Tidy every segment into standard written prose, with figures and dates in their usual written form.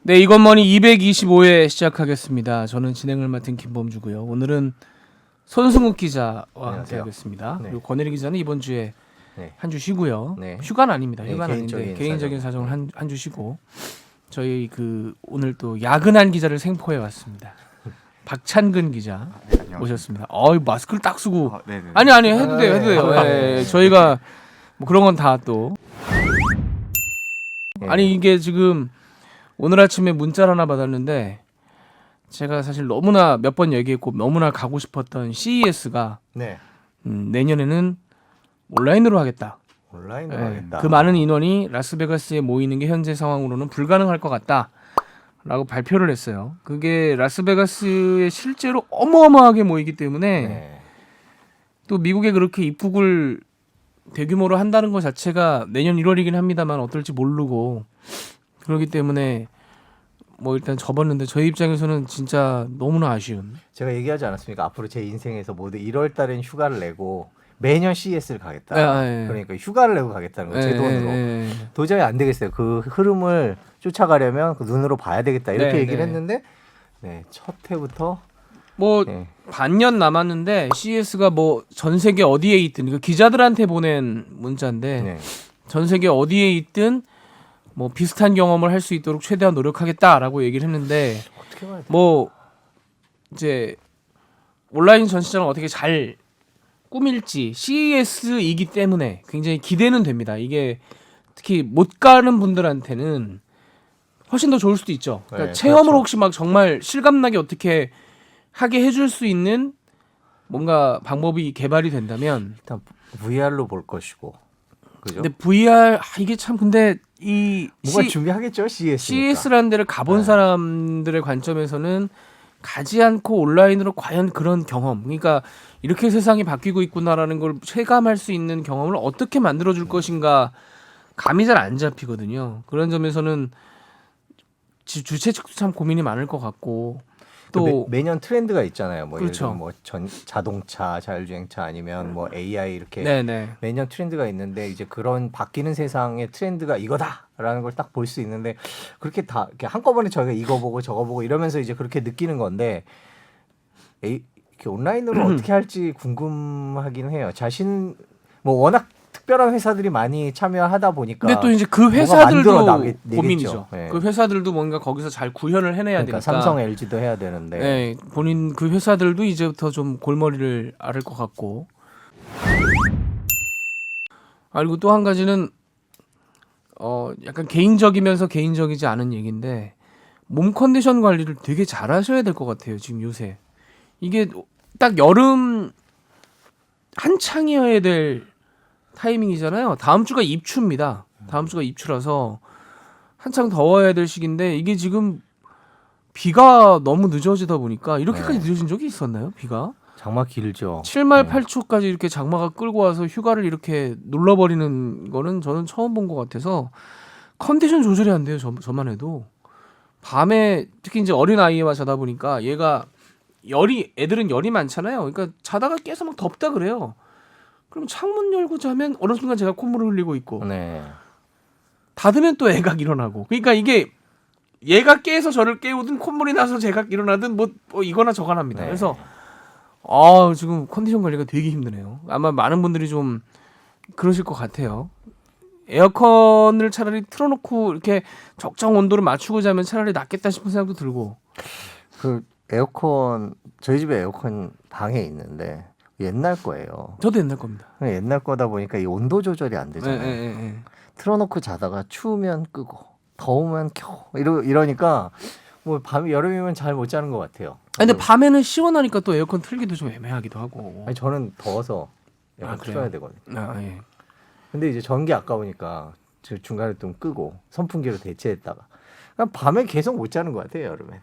네, 이것머니 225회 시작하겠습니다. 저는 진행을 맡은 김범주고요. 오늘은 손승욱 기자와 함께하겠습니다. 네. 그리고 권혜리 기자는 이번 주에 네. 한 주 쉬고요. 네. 휴가는 아닙니다. 네, 휴가는 아닌데 개인적인 개인적인 사정을 한 주 쉬고 저희 오늘 또 야근한 기자를 생포해 왔습니다. 박찬근 기자 오셨습니다. 마스크를 딱 쓰고 아니 해도 돼요. 예, 저희가 뭐 그런 건 다 또 아니 이게 지금 오늘 아침에 문자를 하나 받았는데 제가 사실 너무나 몇 번 얘기했고 너무나 가고 싶었던 CES가 네. 내년에는 온라인으로 하겠다. 온라인으로 예, 하겠다. 그 많은 인원이 라스베가스에 모이는 게 현재 상황으로는 불가능할 것 같다라고 발표를 했어요. 그게 라스베가스에 실제로 어마어마하게 모이기 때문에 네. 또 미국에 그렇게 입국을 대규모로 한다는 것 자체가 내년 1월이긴 합니다만 어떨지 모르고 그렇기 때문에 뭐 일단 접었는데 저희 입장에서는 진짜 너무나 아쉬운. 제가 얘기하지 않았습니까? 앞으로 제 인생에서 모두 1월 달엔 휴가를 내고 매년 CES를 가겠다. 예. 그러니까 휴가를 내고 가겠다는 거예요. 제 돈으로. 도저히 안 되겠어요. 그 흐름을 쫓아가려면 그 눈으로 봐야 되겠다. 이렇게 얘기를 했는데 첫 해부터 뭐 반년 남았는데 CES가 뭐 전 세계 어디에 있든 그 기자들한테 보낸 문자인데 전 세계 어디에 있든 뭐 비슷한 경험을 할 수 있도록 최대한 노력하겠다라고 얘기를 했는데 어떻게 봐야 돼? 뭐 이제 온라인 전시장을 어떻게 잘 꾸밀지 CES이기 때문에 굉장히 기대는 됩니다. 이게 특히 못 가는 분들한테는 훨씬 더 좋을 수도 있죠. 그러니까 체험으로 그렇죠. 혹시 막 정말 실감나게 어떻게 하게 해줄 수 있는 뭔가 방법이 개발이 된다면 일단 VR로 볼 것이고. 그죠? 근데 VR 이게 참 근데 이 뭔가 준비하겠죠, CES라는 데를 가본 사람들의 관점에서는 가지 않고 온라인으로 과연 그런 경험, 그러니까 이렇게 세상이 바뀌고 있구나라는 걸 체감할 수 있는 경험을 어떻게 만들어줄 것인가 감이 잘 안 잡히거든요. 그런 점에서는 주최 측도 참 고민이 많을 것 같고 또 매년 트렌드가 있잖아요. 뭐 그렇죠. 예를 들면 뭐 자동차, 자율주행차 아니면 뭐 AI 이렇게 네네. 매년 트렌드가 있는데 이제 그런 바뀌는 세상의 트렌드가 이거다라는 걸 딱 볼 수 있는데 그렇게 다 이렇게 한꺼번에 저희가 이거 보고 저거 보고 이러면서 이제 그렇게 느끼는 건데 이렇게 온라인으로 어떻게 할지 궁금하긴 해요. 자신 뭐 워낙 특별한 회사들이 많이 참여하다 보니까 근데 또 이제 그 뭔가 회사들도 만들어 고민이죠. 네. 그 회사들도 뭔가 거기서 잘 구현을 해내야 그러니까 되니까. 삼성, LG도 해야 되는데. 네, 본인 그 회사들도 이제부터 좀 골머리를 앓을 것 같고. 그리고 또 한 가지는 약간 개인적이면서 개인적이지 않은 얘기인데 몸 컨디션 관리를 되게 잘하셔야 될 것 같아요. 지금 요새 이게 딱 여름 한창이어야 될 타이밍이잖아요. 다음 주가 입추입니다. 다음 주가 입추라서 한창 더워야 될 시기인데 이게 지금 비가 너무 늦어지다 보니까 이렇게까지 늦어진 적이 있었나요? 비가? 장마 길죠. 7말 8초까지 이렇게 장마가 끌고 와서 휴가를 이렇게 눌러버리는 거는 저는 처음 본 것 같아서 컨디션 조절이 안 돼요. 저만 해도 밤에 특히 이제 어린 아이와 자다 보니까 얘가 애들은 열이 많잖아요. 그러니까 자다가 깨서 막 덥다 그래요. 그럼 창문 열고 자면 어느 순간 제가 콧물을 흘리고 있고 닫으면 또 애가 일어나고 그러니까 이게 얘가 깨서 저를 깨우든 콧물이 나서 제가 일어나든 뭐 이거나 저거나 합니다. 그래서 지금 컨디션 관리가 되게 힘드네요. 아마 많은 분들이 좀 그러실 것 같아요. 에어컨을 차라리 틀어놓고 이렇게 적정 온도를 맞추고 자면 차라리 낫겠다 싶은 생각도 들고. 그 에어컨 저희 집에 에어컨 방에 있는데 옛날 거예요. 저도 옛날 겁니다. 옛날 거다 보니까 이 온도 조절이 안 되잖아요. 틀어놓고 자다가 추우면 끄고 더우면 켜 이러니까 뭐 밤 여름이면 잘 못 자는 것 같아요. 근데 밤에는 시원하니까 또 에어컨 틀기도 좀 애매하기도 하고. 아니 저는 더워서 에어컨 그래요? 틀어야 되거든요. 예. 근데 이제 전기 아까우니까 중간에 좀 끄고 선풍기로 대체했다가 그냥 밤에 계속 못 자는 것 같아요 여름에.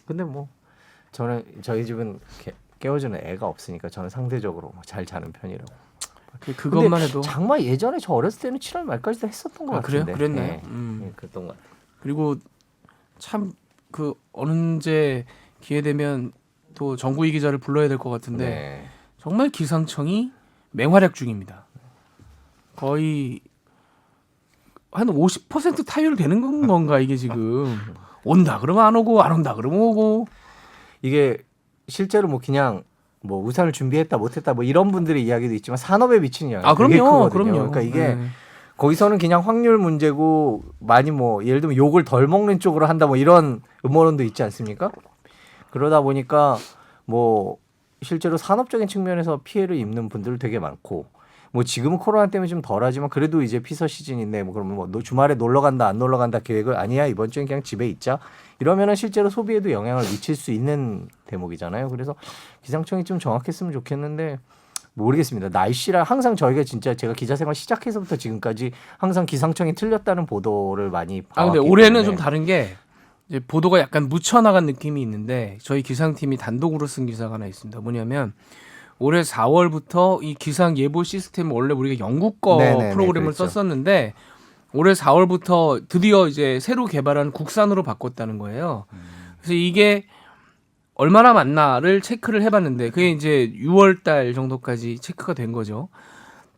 근데 뭐 저희 집은 깨워주는 애가 없으니까 저는 상대적으로 잘 자는 편이라고. 그것만 해도 장마 예전에 저 어렸을 때는 7월 말까지도 했었던 것 같은데. 그래요? 그랬나요? 그랬던 것 같아요. 그리고 참 언제 기회 되면 또 정구희 기자를 불러야 될 것 같은데 정말 기상청이 맹활약 중입니다. 거의 한 50% 타율되는 건가 이게 지금 온다 그러면 안 오고 안 온다 그러면 오고. 이게 실제로 뭐 그냥 뭐 우산을 준비했다 못했다 뭐 이런 분들의 이야기도 있지만 산업에 미치는 영향 되게 그럼요, 크거든요. 그럼요. 그러니까 이게 네. 거기서는 그냥 확률 문제고 많이 뭐 예를 들면 욕을 덜 먹는 쪽으로 한다 뭐 이런 음모론도 있지 않습니까? 그러다 보니까 뭐 실제로 산업적인 측면에서 피해를 입는 분들 되게 많고 뭐 지금은 코로나 때문에 좀 덜하지만 그래도 이제 피서 시즌인데 뭐 그러면 뭐 너 주말에 놀러 간다 안 놀러 간다 계획을 아니야 이번 주엔 그냥 집에 있자 이러면은 실제로 소비에도 영향을 미칠 수 있는 대목이잖아요. 그래서 기상청이 좀 정확했으면 좋겠는데 모르겠습니다. 날씨라 항상 저희가 진짜 제가 기자 생활 시작해서부터 지금까지 항상 기상청이 틀렸다는 보도를 많이 근데 봐왔기 올해는 때문에 좀 다른 게 이제 보도가 약간 묻혀나간 느낌이 있는데 저희 기상팀이 단독으로 쓴 기사가 하나 있습니다. 뭐냐면 올해 4월부터 이 기상 예보 시스템 원래 우리가 영국 거 네네네, 프로그램을 그렇죠. 썼었는데 올해 4월부터 드디어 이제 새로 개발한 국산으로 바꿨다는 거예요. 그래서 이게 얼마나 맞나를 체크를 해봤는데 그게 이제 6월 달 정도까지 체크가 된 거죠.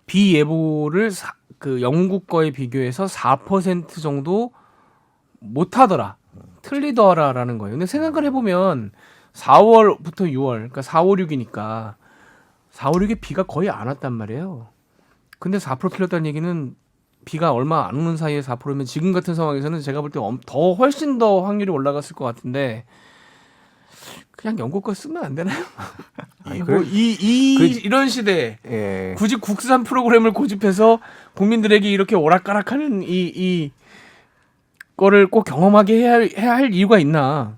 비 예보를 그 영국 거에 비교해서 4% 정도 못하더라. 틀리더라라는 거예요. 근데 생각을 해보면 4월부터 6월, 그러니까 4, 5, 6이니까 4, 5, 6에 비가 거의 안 왔단 말이에요. 근데 4% 틀렸다는 얘기는 비가 얼마 안 오는 사이에 4%면 지금 같은 상황에서는 제가 볼 때 더 훨씬 더 확률이 올라갔을 것 같은데 그냥 영국 거 쓰면 안 되나요? 이런 시대에 예. 굳이 국산 프로그램을 고집해서 국민들에게 이렇게 오락가락하는 이 거를 꼭 경험하게 해야 할 이유가 있나?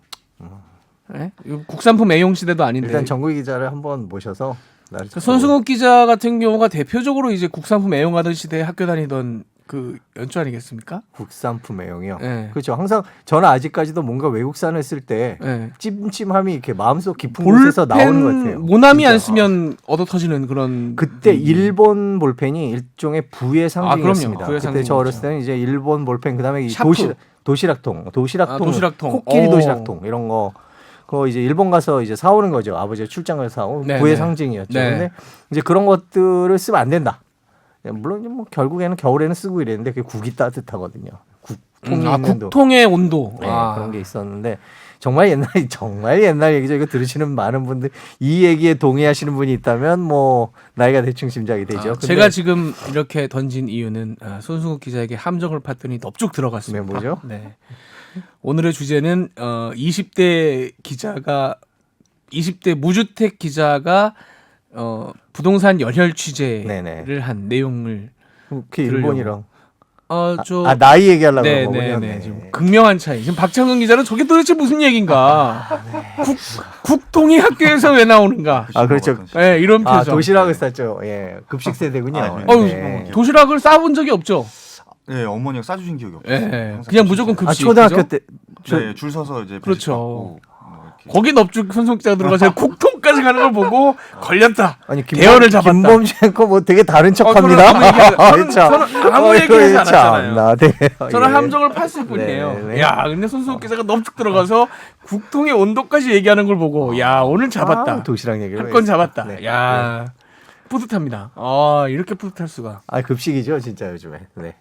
네? 이거 국산품 애용 시대도 아닌데. 일단 정국희 기자를 한번 모셔서 나를 손승욱 기자 같은 경우가 대표적으로 이제 국산품 애용하던 시대에 학교 다니던 그 연주 아니겠습니까? 국산품 애용이요. 네. 그렇죠. 항상 저는 아직까지도 뭔가 외국산을 쓸 때 네. 찜찜함이 이렇게 마음속 깊은 곳에서 나오는 것 같아요. 모나미 진짜. 안 쓰면 얻어 터지는 그런. 그때 일본 볼펜이 일종의 부의 상징이었습니다. 부의 그때 저 상징이죠. 어렸을 때는 이제 일본 볼펜 그다음에 이 샤프. 도시락통, 도시락통. 코끼리 도시락통 이런 거. 그거 이제 일본 가서 이제 사오는 거죠. 아버지가 출장을 사오 네, 부의 네. 상징이었죠. 네. 근데 이제 그런 것들을 쓰면 안 된다. 물론 이제 뭐 결국에는 겨울에는 쓰고 이랬는데 그게 국이 따뜻하거든요. 국통이 있는 도. 국통의 온도. 네, 그런 게 있었는데 정말 옛날 얘기죠. 이거 들으시는 많은 분들 이 얘기에 동의하시는 분이 있다면 뭐 나이가 대충 짐작이 되죠. 근데 제가 지금 이렇게 던진 이유는 손승욱 기자에게 함정을 팠더니 넙죽 들어갔습니다. 네, 뭐죠? 네. 오늘의 주제는 20대 무주택 기자가 부동산 열혈 취재를 네네. 한 내용을 그 일본이랑 나이 얘기하려고 그런 거군요. 네네네. 좀 극명한 차이. 지금 박창근 기자는 저게 도대체 무슨 얘기인가? 국통이 학교에서 왜 나오는가? 그렇죠. 네, 이런 표정. 도시락을 쌌죠. 예, 급식 세대군요. 네. 도시락을 싸본 적이 없죠. 네, 어머니가 싸주신 기억이 없어요. 네, 항상 그냥 무조건 급식 급식. 초등학교 그죠? 때 네, 줄 서서 이제 그렇죠. 배식 받고 뭐 이렇게. 거기 넙죽 손속 기자가 들어가서 국통까지 가는 걸 보고 걸렸다. 아니 대열을 잡았다. 김범주앵커 뭐 되게 다른 척합니다. 저는 아무 얘기하지 않았잖아요. 네. 저는 함정을 팠을 뿐이에요. 네. 야, 근데 손수호 기자가 넙죽 들어가서 국통의 온도까지 얘기하는 걸 보고 야, 오늘 잡았다. 도시락 얘기를 한 건 잡았다. 네. 야, 뿌듯합니다. 이렇게 뿌듯할 수가. 급식이죠, 진짜 요즘에. 네.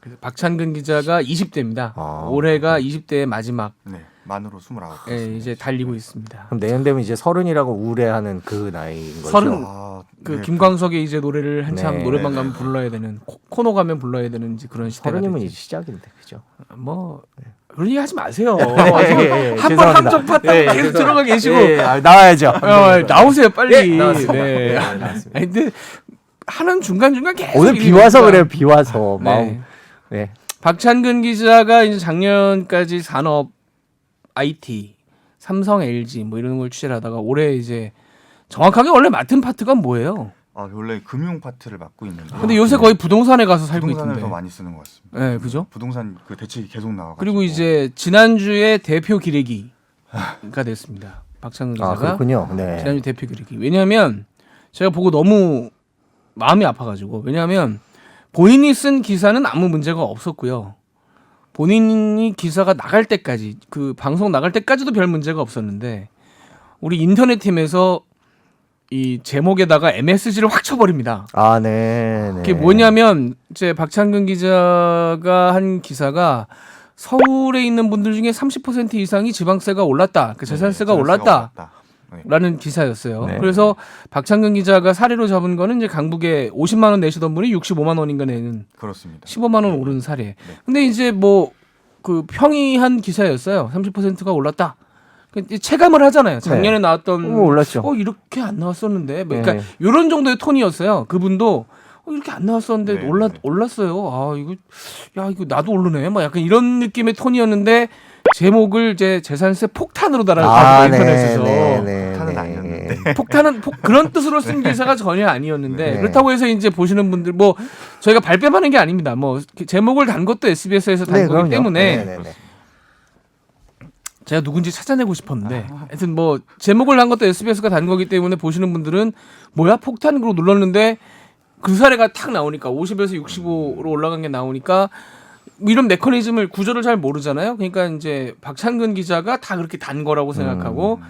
그래서 박찬근 기자가 20대입니다. 아. 올해가 20대의 마지막. 네, 만으로 29. 예, 이제 달리고 있습니다. 그럼 내년 되면 이제 30이라고 우울해하는 그 나이인 거죠. 30. 아, 그 네, 김광석의 이제 노래를 한참 네. 노래방 네, 가면 네. 불러야 되는 코너 가면 불러야 되는 이제 그런 시대가 30이면 됐죠. 이제 시작인데, 그죠? 뭐 그런 얘기 하지 마세요. 예, 한 번 죄송합니다. 함정 팠다고 계속 들어가 계시고 나와야죠. 나오세요 빨리. 나왔습니다. 네. 나왔습니다. 아니, 근데 하는 중간 계속 오늘 비 이러니까. 와서 그래요, 비 와서. 네. 마음. 네. 박찬근 기자가 이제 작년까지 산업 IT, 삼성, LG 뭐 이런 걸 취재를 하다가 올해 이제 정확하게 원래 맡은 파트가 뭐예요? 원래 금융 파트를 맡고 있는데. 근데 요새 거의 부동산에 가서 살고 부동산을 있던데. 더 많이 쓰는 것 같습니다. 네, 그죠? 부동산 그 대책이 계속 나와. 그리고 이제 지난주에 대표 기레기가 됐습니다. 박찬근 기자가 그렇군요. 네. 지난주 대표 기레기. 왜냐하면 제가 보고 너무 마음이 아파가지고. 왜냐하면 본인이 쓴 기사는 아무 문제가 없었고요. 본인이 기사가 나갈 때까지 그 방송 나갈 때까지도 별 문제가 없었는데 우리 인터넷 팀에서 이 제목에다가 MSG를 확 쳐버립니다. 아, 네. 그게 뭐냐면 이제 박창근 기자가 한 기사가 서울에 있는 분들 중에 30% 이상이 지방세가 올랐다, 그 재산세가 올랐다. 네. 라는 기사였어요. 네. 그래서 박창근 기자가 사례로 잡은 거는 이제 강북에 50만 원 내시던 분이 65만 원인가 내는 그렇습니다. 15만 원 오른 사례. 근데 이제 뭐 그 평이한 기사였어요. 30%가 올랐다. 체감을 하잖아요. 작년에 나왔던 올랐죠. 이렇게 안 나왔었는데. 그러니까 네. 이런 정도의 톤이었어요. 그분도 이렇게 안 나왔었는데 네, 올랐어요. 아 이거 나도 오르네. 막 약간 이런 느낌의 톤이었는데 제목을 이제 재산세 폭탄으로 달아가지고 인터넷에서 폭탄은 아니었는데. 폭탄은 그런 뜻으로 쓴 기사가 전혀 아니었는데 네. 그렇다고 해서 이제 보시는 분들 뭐 저희가 발뺌하는 게 아닙니다. 뭐 제목을 단 것도 SBS에서 단 거기 때문에 제가 누군지 찾아내고 싶었는데 하여튼 뭐 제목을 단 것도 SBS가 단 거기 때문에 보시는 분들은 뭐야 폭탄으로 눌렀는데 그 사례가 탁 나오니까 50에서 65로 올라간 게 나오니까 뭐 이런 메커니즘을 구조를 잘 모르잖아요. 그러니까 이제 박창근 기자가 다 그렇게 단 거라고 생각하고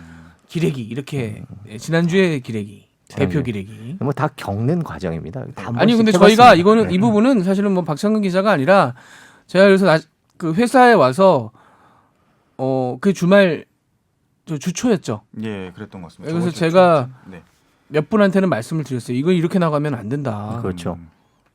기레기 이렇게 지난주에 기레기 대표 기레기. 뭐 다 겪는 과정입니다. 아니 근데 저희가 이거는 이 부분은 사실은 뭐 박창근 기자가 아니라 제가 그래서 그 회사에 와서 그 주말 주초였죠. 예, 그랬던 것 같습니다. 그래서 저번 주 제가 네. 몇 분한테는 말씀을 드렸어요. 이거 이렇게 나가면 안 된다. 그렇죠.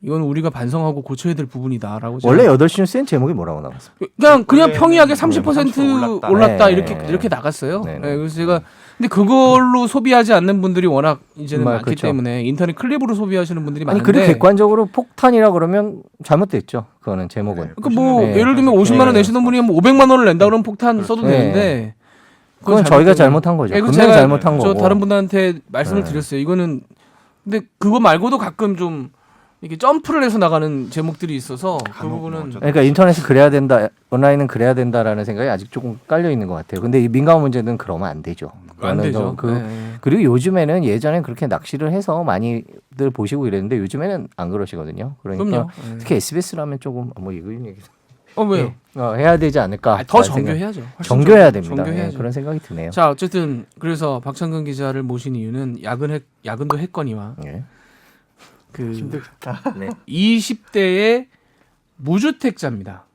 이건 우리가 반성하고 고쳐야 될 부분이다라고. 원래 8시 뉴스엔 제목이 뭐라고 나왔어요? 그냥 원래는 평이하게 네, 30% 올랐다. 올랐다 네. 이렇게 나갔어요. 네, 네. 네, 그래서 제가 근데 그걸로 소비하지 않는 분들이 워낙 이제는 많기 그렇죠. 때문에 인터넷 클립으로 소비하시는 분들이 아니 많은데. 그리고 객관적으로 폭탄이라 그러면 잘못됐죠. 그거는 제목은. 네. 그러니까 뭐 네. 예를 들면 50만 원 네. 내시던 분이 뭐 500만 원을 낸다 그러면 폭탄 써도 네. 되는데. 그건 저희가 잘못한 거죠. 네, 그거 분명히 제가 잘못한 저 거고. 다른 분들한테 말씀을 네. 드렸어요. 이거는 근데 그거 말고도 가끔 좀 이렇게 점프를 해서 나가는 제목들이 있어서 그 간혹 뭐 부분은 어쩌다 그러니까 인터넷은 그래야 된다, 온라인은 그래야 된다라는 생각이 아직 조금 깔려 있는 것 같아요. 근데 이 민감 문제는 그러면 안 되죠. 안 되죠. 네. 그리고 요즘에는 예전엔 그렇게 낚시를 해서 많이들 보시고 이랬는데 요즘에는 안 그러시거든요. 그러니까 그럼요. 특히 SBS라면 조금 뭐 이거 얘기 왜요? 해야 되지 않을까? 더 정교해야죠. 훨씬 정교해야 됩니다. 정교해야죠. 네, 그런 생각이 드네요. 자 어쨌든 그래서 박창근 기자를 모신 이유는 야근도 했거니와 네. 그 힘들겠다. 네. 20대의 무주택자입니다.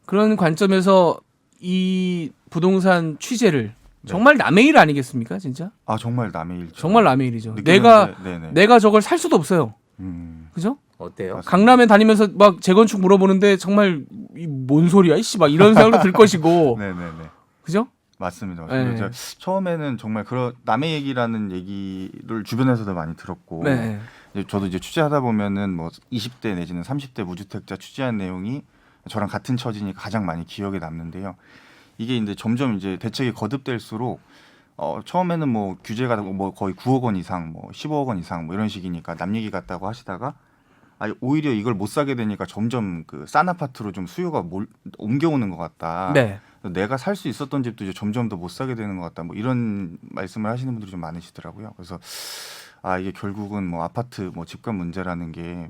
그런 관점에서 이 부동산 취재를 정말 남의 일 아니겠습니까, 진짜? 아 정말 남의 일죠. 정말 남의 일이죠. 느끼는데, 네네. 내가 저걸 살 수도 없어요. 그죠? 어때요? 맞습니다. 강남에 다니면서 막 재건축 물어보는데 정말 뭔 소리야, 이씨, 막 이런 생각도 들 것이고, 네네네. 그죠? 맞습니다. 네. 제가 처음에는 정말 그런 남의 얘기라는 얘기를 주변에서도 많이 들었고, 네. 이제 저도 이제 취재하다 보면은 뭐 20대 내지는 30대 무주택자 취재한 내용이 저랑 같은 처지니까 가장 많이 기억에 남는데요. 이게 이제 점점 이제 대책이 거듭될수록 처음에는 뭐 규제가 뭐 거의 9억 원 이상, 뭐 15억 원 이상 뭐 이런 식이니까 남 얘기 같다고 하시다가 오히려 이걸 못 사게 되니까 점점 그 싼 아파트로 좀 수요가 옮겨오는 것 같다. 네. 내가 살 수 있었던 집도 이제 점점 더 못 사게 되는 것 같다. 뭐 이런 말씀을 하시는 분들이 좀 많으시더라고요. 그래서 이게 결국은 뭐 아파트 뭐 집값 문제라는 게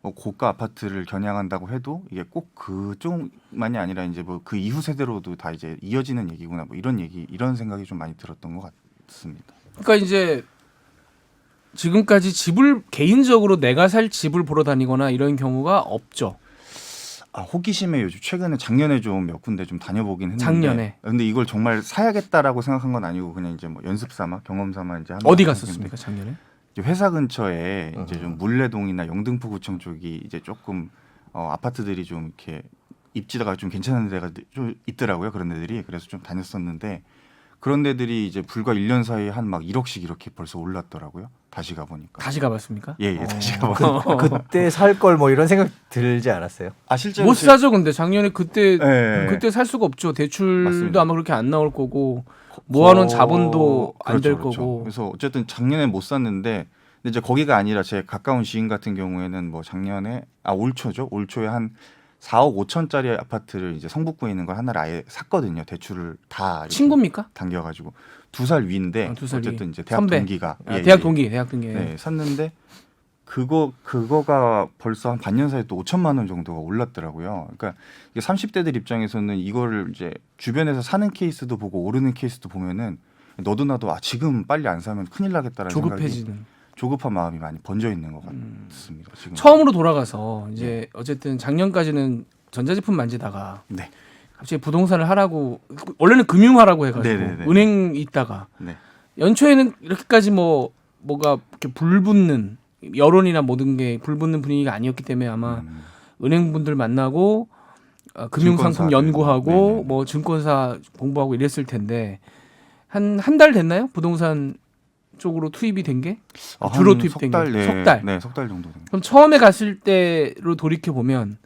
뭐 고가 아파트를 겨냥한다고 해도 이게 꼭 그쪽만이 아니라 이제 뭐 그 이후 세대로도 다 이제 이어지는 얘기구나. 뭐 이런 생각이 좀 많이 들었던 것 같습니다. 그러니까 이제 지금까지 집을 개인적으로 내가 살 집을 보러 다니거나 이런 경우가 없죠. 호기심에 요즘 최근에 작년에 좀 몇 군데 좀 다녀보긴 했는데. 작년에. 근데 이걸 정말 사야겠다라고 생각한 건 아니고 그냥 이제 뭐 연습 삼아 경험 삼아 이제 한 어디 번 갔었습니까, 작년에? 이제 회사 근처에 이제 좀 물레동이나 영등포구청 쪽이 이제 조금 아파트들이 좀 이렇게 입지가 좀 괜찮은 데가 좀 있더라고요. 그런 데들이. 그래서 좀 다녔었는데 그런 데들이 이제 불과 1년 사이에 한 막 1억씩 이렇게 벌써 올랐더라고요. 다시 가보니까. 다시 가봤습니까? 예, 다시 가보니까. 그때 살 걸 뭐 이런 생각 들지 않았어요? 실제로 못 사죠, 근데 작년에 그때 예. 그때 살 수가 없죠. 대출도 맞습니다. 아마 그렇게 안 나올 거고 모아놓은 자본도 안 될 그렇죠. 거고. 그래서 어쨌든 작년에 못 샀는데 근데 이제 거기가 아니라 제 가까운 지인 같은 경우에는 뭐 작년에 올 초에 한 4억 5천짜리 아파트를 이제 성북구에 있는 걸 하나를 아예 샀거든요. 대출을 다 이렇게 친구입니까? 당겨가지고 2살 위인데 2살 위. 어쨌든 이제 대학 선배. 동기가 대학 동기. 네, 샀는데 그거가 벌써 한 반년 사이에 또 5천만 원 정도가 올랐더라고요. 그러니까 이게 30대들 입장에서는 이거를 이제 주변에서 사는 케이스도 보고 오르는 케이스도 보면은 너도 나도 지금 빨리 안 사면 큰일 나겠다라는 생각이 조급해지는. 조급한 마음이 많이 번져 있는 것 같습니다. 지금. 처음으로 돌아가서 이제 어쨌든 작년까지는 전자제품 만지다가 네. 갑자기 부동산을 하라고 원래는 금융하라고 해가지고 네네네. 은행 있다가 네. 연초에는 이렇게까지 뭐가 이렇게 불붙는 여론이나 모든 게 불붙는 분위기가 아니었기 때문에 아마 은행분들 만나고 금융상품 증권사들. 연구하고 네네. 뭐 증권사 공부하고 이랬을 텐데 한 달 됐나요? 부동산 쪽으로 투입이 된 게? 주로 투입된 게? 네. 석 달. 네, 석 달 정도 됩니다. 그럼 처음에 갔을 때로 돌이켜 보면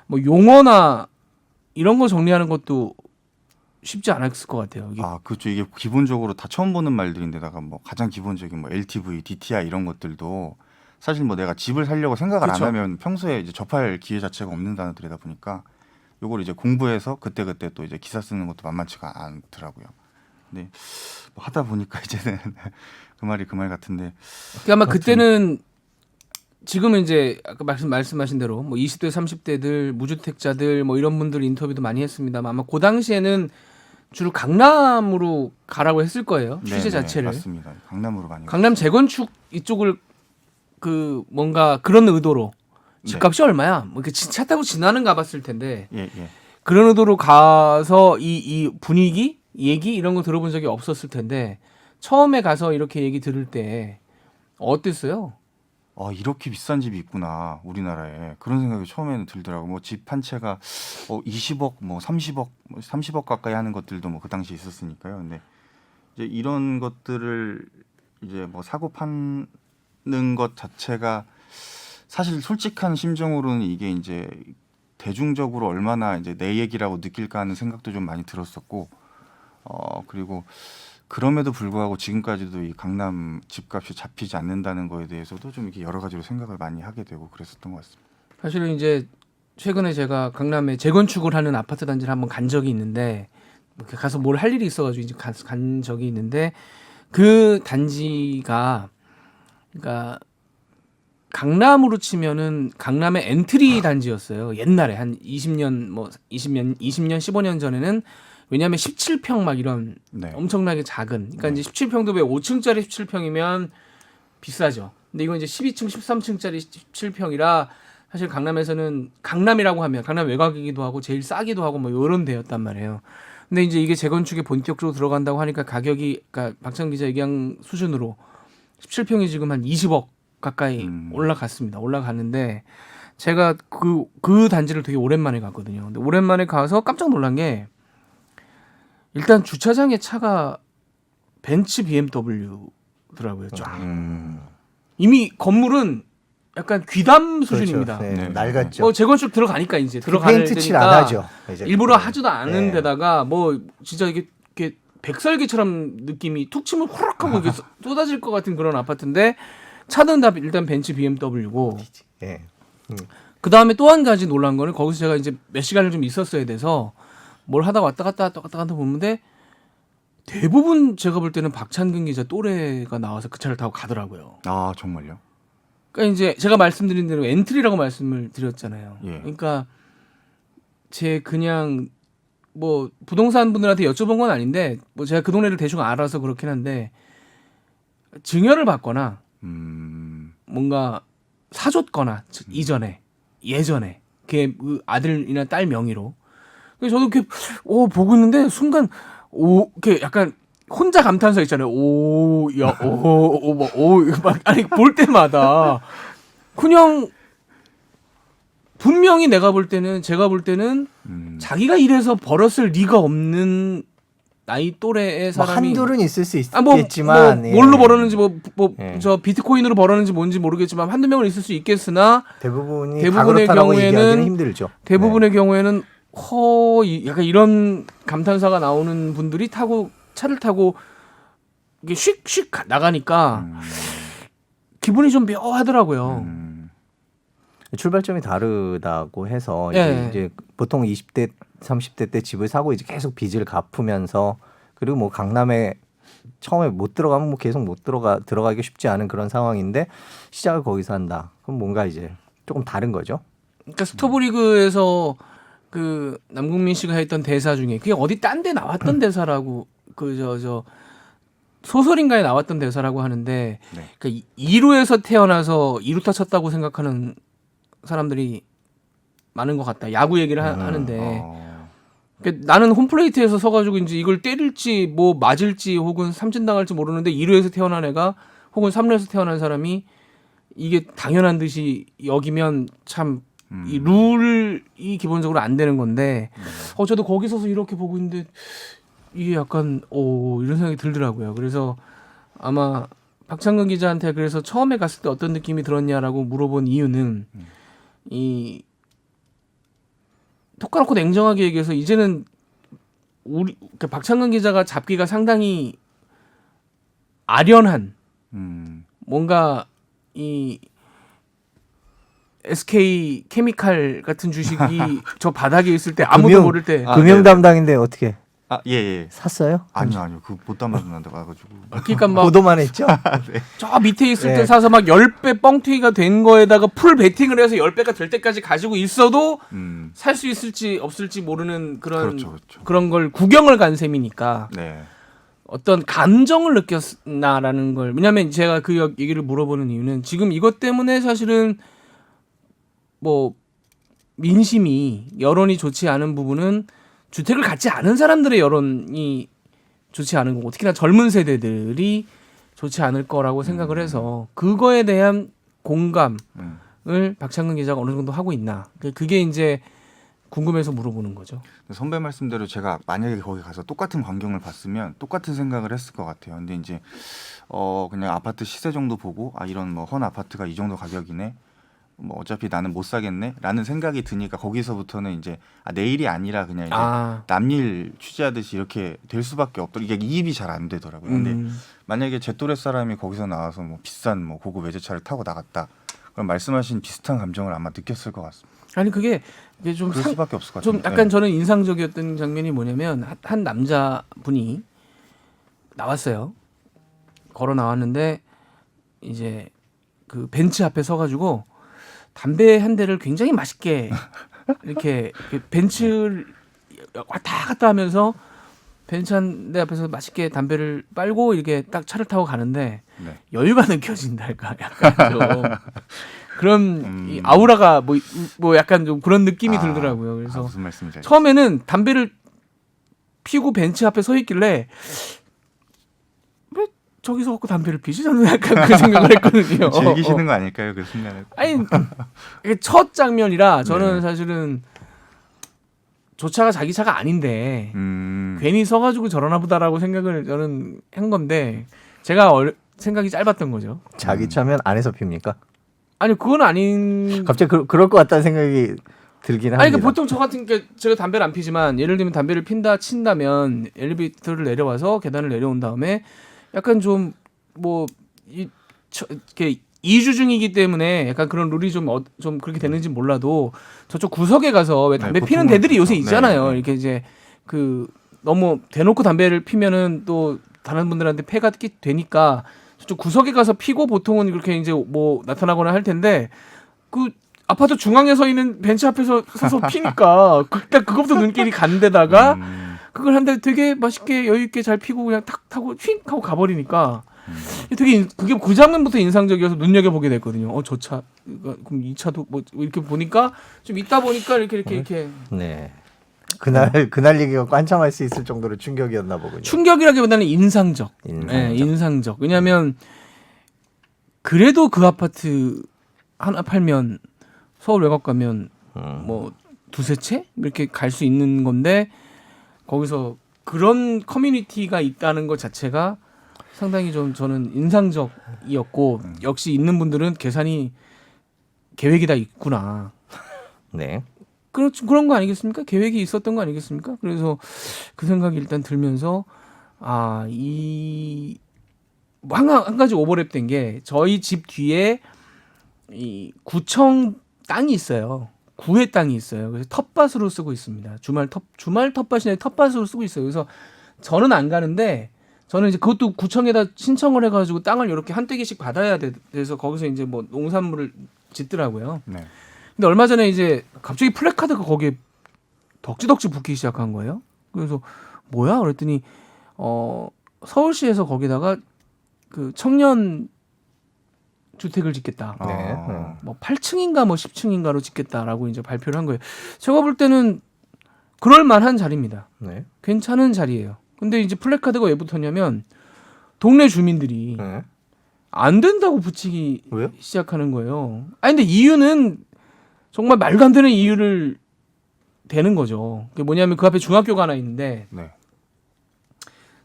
뭐 용어나 이런 거 정리하는 것도 쉽지 않았을 것 같아요. 이게 그렇죠. 이게 기본적으로 다 처음 보는 말들인데다가 뭐 가장 기본적인 뭐 LTV, DTI 이런 것들도 사실 뭐 내가 집을 살려고 생각을 그쵸. 안 하면 평소에 이제 접할 기회 자체가 없는 단어들이다 보니까 요걸 이제 공부해서 그때그때 또 이제 기사 쓰는 것도 만만치가 않더라고요. 근데 뭐 하다 보니까 이제는 그 말이 그 말 같은데 그러니까 아마 그때는 지금은 이제 아까 말씀하신 대로 뭐 20대 30대들 무주택자들 뭐 이런 분들 인터뷰도 많이 했습니다만 아마 그 당시에는 주로 강남으로 가라고 했을 거예요. 취재 네네, 자체를. 맞습니다. 강남으로 많이 강남 재건축 이쪽을 그 뭔가 그런 의도로 집값이 얼마야? 뭐 이렇게 차 타고 지나는 가봤을 텐데 예, 예. 그런 의도로 가서 이 분위기, 얘기 이런 거 들어본 적이 없었을 텐데 처음에 가서 이렇게 얘기 들을 때 어땠어요? 이렇게 비싼 집이 있구나 우리나라에 그런 생각이 처음에는 들더라고. 뭐 집 한 채가 20억, 뭐 30억, 뭐 30억 가까이 하는 것들도 뭐 그 당시 있었으니까요. 근데 이제 이런 것들을 이제 뭐 사고 파는 것 자체가 사실 솔직한 심정으로는 이게 이제 대중적으로 얼마나 이제 내 얘기라고 느낄까 하는 생각도 좀 많이 들었었고, 그리고 그럼에도 불구하고 지금까지도 이 강남 집값이 잡히지 않는다는 거에 대해서도 좀 이렇게 여러 가지로 생각을 많이 하게 되고 그랬었던 것 같습니다. 사실은 이제 최근에 제가 강남에 재건축을 하는 아파트 단지를 한번 간 적이 있는데 이렇게 가서 뭘 할 일이 있어가지고 이제 간 적이 있는데 그 단지가 그러니까 강남으로 치면은 강남의 엔트리 단지였어요. 옛날에 한 20년 15년 전에는 왜냐하면 17평 막 이런 네. 엄청나게 작은 그러니까 이제 17평도 왜 5층짜리 17평이면 비싸죠. 근데 이건 이제 12층 13층짜리 17평이라 사실 강남에서는 강남이라고 하면 강남 외곽이기도 하고 제일 싸기도 하고 뭐 이런 데였단 말이에요. 근데 이제 이게 재건축에 본격적으로 들어간다고 하니까 가격이 그러니까 박찬 기자 얘기한 수준으로 17평이 지금 한 20억 가까이 올라갔습니다. 올라갔는데 제가 그 단지를 되게 오랜만에 갔거든요. 근데 오랜만에 가서 깜짝 놀란 게 일단 주차장에 차가 벤츠 BMW더라고요. 쫙. 이미 건물은 약간 귀담 수준입니다. 그렇죠. 네, 네. 낡았죠. 재건축 들어가니까 이제 특히 들어가야 페인트 칠 안 되니까 하죠. 이제. 일부러 하지도 않은 네. 데다가 뭐 진짜 이게 백설기처럼 느낌이 툭 치면 후락하고 이게 쏟아질 것 같은 그런 아파트인데 차는 다 일단 벤츠 BMW고 예. 그 다음에 또 한 가지 놀란 거는 거기서 제가 이제 몇 시간을 좀 있었어야 돼서 뭘 하다 왔다 갔다 보는데 대부분 제가 볼 때는 박찬근 기자 또래가 나와서 그 차를 타고 가더라고요. 아 정말요? 그러니까 이제 제가 말씀드린 대로 엔트리라고 말씀을 드렸잖아요. 예. 그러니까 제 그냥 뭐 부동산 분들한테 여쭤본 건 아닌데 뭐 제가 그 동네를 대충 알아서 그렇긴 한데 증여를 받거나 뭔가 사줬거나 이전에 예전에 걔 아들이나 딸 명의로 그래서 저도 이렇게 보고 있는데 순간 이렇게 약간 혼자 감탄사 있잖아요. 막 아니 볼 때마다 그냥 분명히 제가 볼 때는 자기가 이래서 벌었을 리가 없는 나이 또래의 뭐 사람이 한둘은 있을 수 뭐 있겠지만 뭘로 예. 벌었는지 예. 저 비트코인으로 벌었는지 뭔지 모르겠지만 한두 명은 있을 수 있겠으나 대부분의 대부분의 경우에는 힘들죠. 대부분의 경우에는 약간 이런 감탄사가 나오는 분들이 차를 타고 이게 휙휙 나가니까 기분이 좀 묘하더라고요. 출발점이 다르다고 해서 예. 이제 보통 20대 30대 때 집을 사고 이제 계속 빚을 갚으면서 그리고 뭐 강남에 처음에 못 들어가면 뭐 계속 못 들어가기 쉽지 않은 그런 상황인데 시작을 거기서 한다. 그럼 뭔가 이제 조금 다른 거죠. 그러니까 스토브리그에서 그 남궁민 씨가 했던 대사 중에 그게 어디 딴 데 나왔던 대사라고 소설인가에 나왔던 대사라고 하는데 네. 그러니까 2루에서 태어나서 2루타 쳤다고 생각하는 사람들이 많은 것 같다. 야구 얘기를 하는데 그러니까 나는 홈플레이트에서 서가지고 이제 이걸 때릴지 뭐 맞을지 혹은 삼진 당할지 모르는데 2루에서 태어난 애가 혹은 3루에서 태어난 사람이 이게 당연한 듯이 여기면 참 이 룰이 기본적으로 안 되는 건데 저도 거기 서서 이렇게 보고 있는데 이게 약간 이런 생각이 들더라고요. 그래서 아마 박찬근 기자한테 그래서 처음에 갔을 때 어떤 느낌이 들었냐라고 물어본 이유는 이 톡 까놓고 냉정하게 얘기해서 이제는 그러니까 박찬근 기자가 잡기가 상당히 아련한 뭔가 이 SK 케미칼 같은 주식이 저 바닥에 있을 때 아무도 금융- 모를 때 금융 담당인데 어떻게 예. 샀어요? 아니요. 그 못 담아준다고 가지고. 그러니까 막 보도만 했죠? 저 밑에 있을 네. 때 사서 막 10배 뻥튀기가 된 거에다가 풀 베팅을 해서 10배가 될 때까지 가지고 있어도 살 수 있을지 없을지 모르는 그런 그렇죠. 그런 걸 구경을 간 셈이니까 네. 어떤 감정을 느꼈나라는 걸 왜냐하면 제가 그 얘기를 물어보는 이유는 지금 이것 때문에 사실은 뭐 민심이 여론이 좋지 않은 부분은 주택을 갖지 않은 사람들의 여론이 좋지 않은 거고 특히나 젊은 세대들이 좋지 않을 거라고 생각을 해서 그거에 대한 공감을 박찬근 기자가 어느 정도 하고 있나 그게 이제 궁금해서 물어보는 거죠. 선배 말씀대로 제가 만약에 거기 가서 똑같은 광경을 봤으면 똑같은 생각을 했을 것 같아요. 근데 이제 그냥 아파트 시세 정도 보고 이런 뭐 헌 아파트가 이 정도 가격이네. 뭐 어차피 나는 못 사겠네라는 생각이 드니까 거기서부터는 이제 내일이 아니라 그냥 이제 남일 취재하듯이 이렇게 될 수밖에 없더라고요. 이게 이입이 잘 안 되더라고요. 근데 만약에 제 또래 사람이 거기서 나와서 뭐 비싼 뭐 고급 외제차를 타고 나갔다. 그럼 말씀하신 비슷한 감정을 아마 느꼈을 것 같습니다. 아니 그게 좀 그럴 수밖에 없을 것 같아요. 좀 약간 저는 인상적이었던 장면이 뭐냐면 한 남자분이 나왔어요. 걸어 나왔는데 이제 그 벤츠 앞에 서가지고 담배 한 대를 굉장히 맛있게 이렇게 벤츠를 왔다 갔다 하면서 벤츠 한 대 앞에서 맛있게 담배를 빨고 이렇게 딱 차를 타고 가는데 네. 여유가 느껴진달까 약간 좀 그런 이 아우라가 뭐 약간 좀 그런 느낌이 들더라고요. 그래서 무슨 말씀인지 알겠습니다. 처음에는 담배를 피우고 벤츠 앞에 서 있길래 왜 저기서 갖고 담배를 피지? 저는 약간 그 생각을 했거든요. 즐기시는 거 아닐까요, 그 순간에? 아니 이게 첫 장면이라 저는 네. 사실은 저 차가 자기 차가 아닌데 괜히 서가지고 저러나 보다라고 생각을 저는 한 건데 제가 생각이 짧았던 거죠. 자기 차면 안에서 핍니까? 아니 그건 아닌. 갑자기 그럴 것 같다는 생각이 들긴 합니다. 아니 그러니까 보통 저 같은 게 제가 담배를 안 피지만 예를 들면 담배를 친다면 엘리베이터를 내려와서 계단을 내려온 다음에 약간 좀 뭐 이렇게 이주중이기 때문에 약간 그런 룰이 좀 그렇게 되는지 몰라도 저쪽 구석에 가서 왜 담배 피는 데들이 요새 있잖아요. 이렇게 이제 그 너무 대놓고 담배를 피면은 또 다른 분들한테 폐가 되니까 저쪽 구석에 가서 피고 보통은 그렇게 이제 뭐 나타나거나 할 텐데 그 아파트 중앙에 서 있는 벤치 앞에서 서서 피니까 그것부터 눈길이 간 데다가 그걸 한데 되게 맛있게 여유 있게 잘 피고 그냥 탁 타고 휙 하고 가버리니까 되게 그게 그 장면부터 인상적이어서 눈여겨 보게 됐거든요. 저 차 그럼 이 차도 뭐 이렇게 보니까 좀 있다 보니까 이렇게 네. 그날 얘기가 관청할 수 있을 정도로 충격이었나 보군요. 충격이라기보다는 인상적. 네, 인상적. 왜냐하면 그래도 그 아파트 하나 팔면 서울 외곽 가면 뭐 두세 채 이렇게 갈 수 있는 건데 거기서 그런 커뮤니티가 있다는 것 자체가 상당히 좀 저는 인상적이었고 역시 있는 분들은 계획이 다 있구나. 네. 그런 거 아니겠습니까? 계획이 있었던 거 아니겠습니까? 그래서 그 생각이 일단 들면서 한 가지 오버랩된 게 저희 집 뒤에 이 구청 땅이 있어요. 구의 땅이 있어요. 그래서 텃밭으로 쓰고 있습니다. 주말 텃밭이나 텃밭으로 쓰고 있어요. 그래서 저는 안 가는데 저는 이제 그것도 구청에다 신청을 해가지고 땅을 이렇게 한 떼기씩 받아야 돼서 거기서 이제 뭐 농산물을 짓더라고요. 네. 근데 얼마 전에 이제 갑자기 플래카드가 거기에 덕지덕지 붙기 시작한 거예요. 그래서 뭐야? 그랬더니 서울시에서 거기다가 그 청년 주택을 짓겠다. 네. 뭐 8층인가 뭐 10층인가로 짓겠다라고 이제 발표를 한 거예요. 제가 볼 때는 그럴 만한 자리입니다. 네. 괜찮은 자리예요. 근데 이제 플래카드가 왜 붙었냐면 동네 주민들이 네. 안 된다고 붙이기 왜요? 시작하는 거예요. 아니 근데 이유는 정말 말도 안 되는 이유를 대는 거죠. 그게 뭐냐면 그 앞에 중학교가 하나 있는데 네.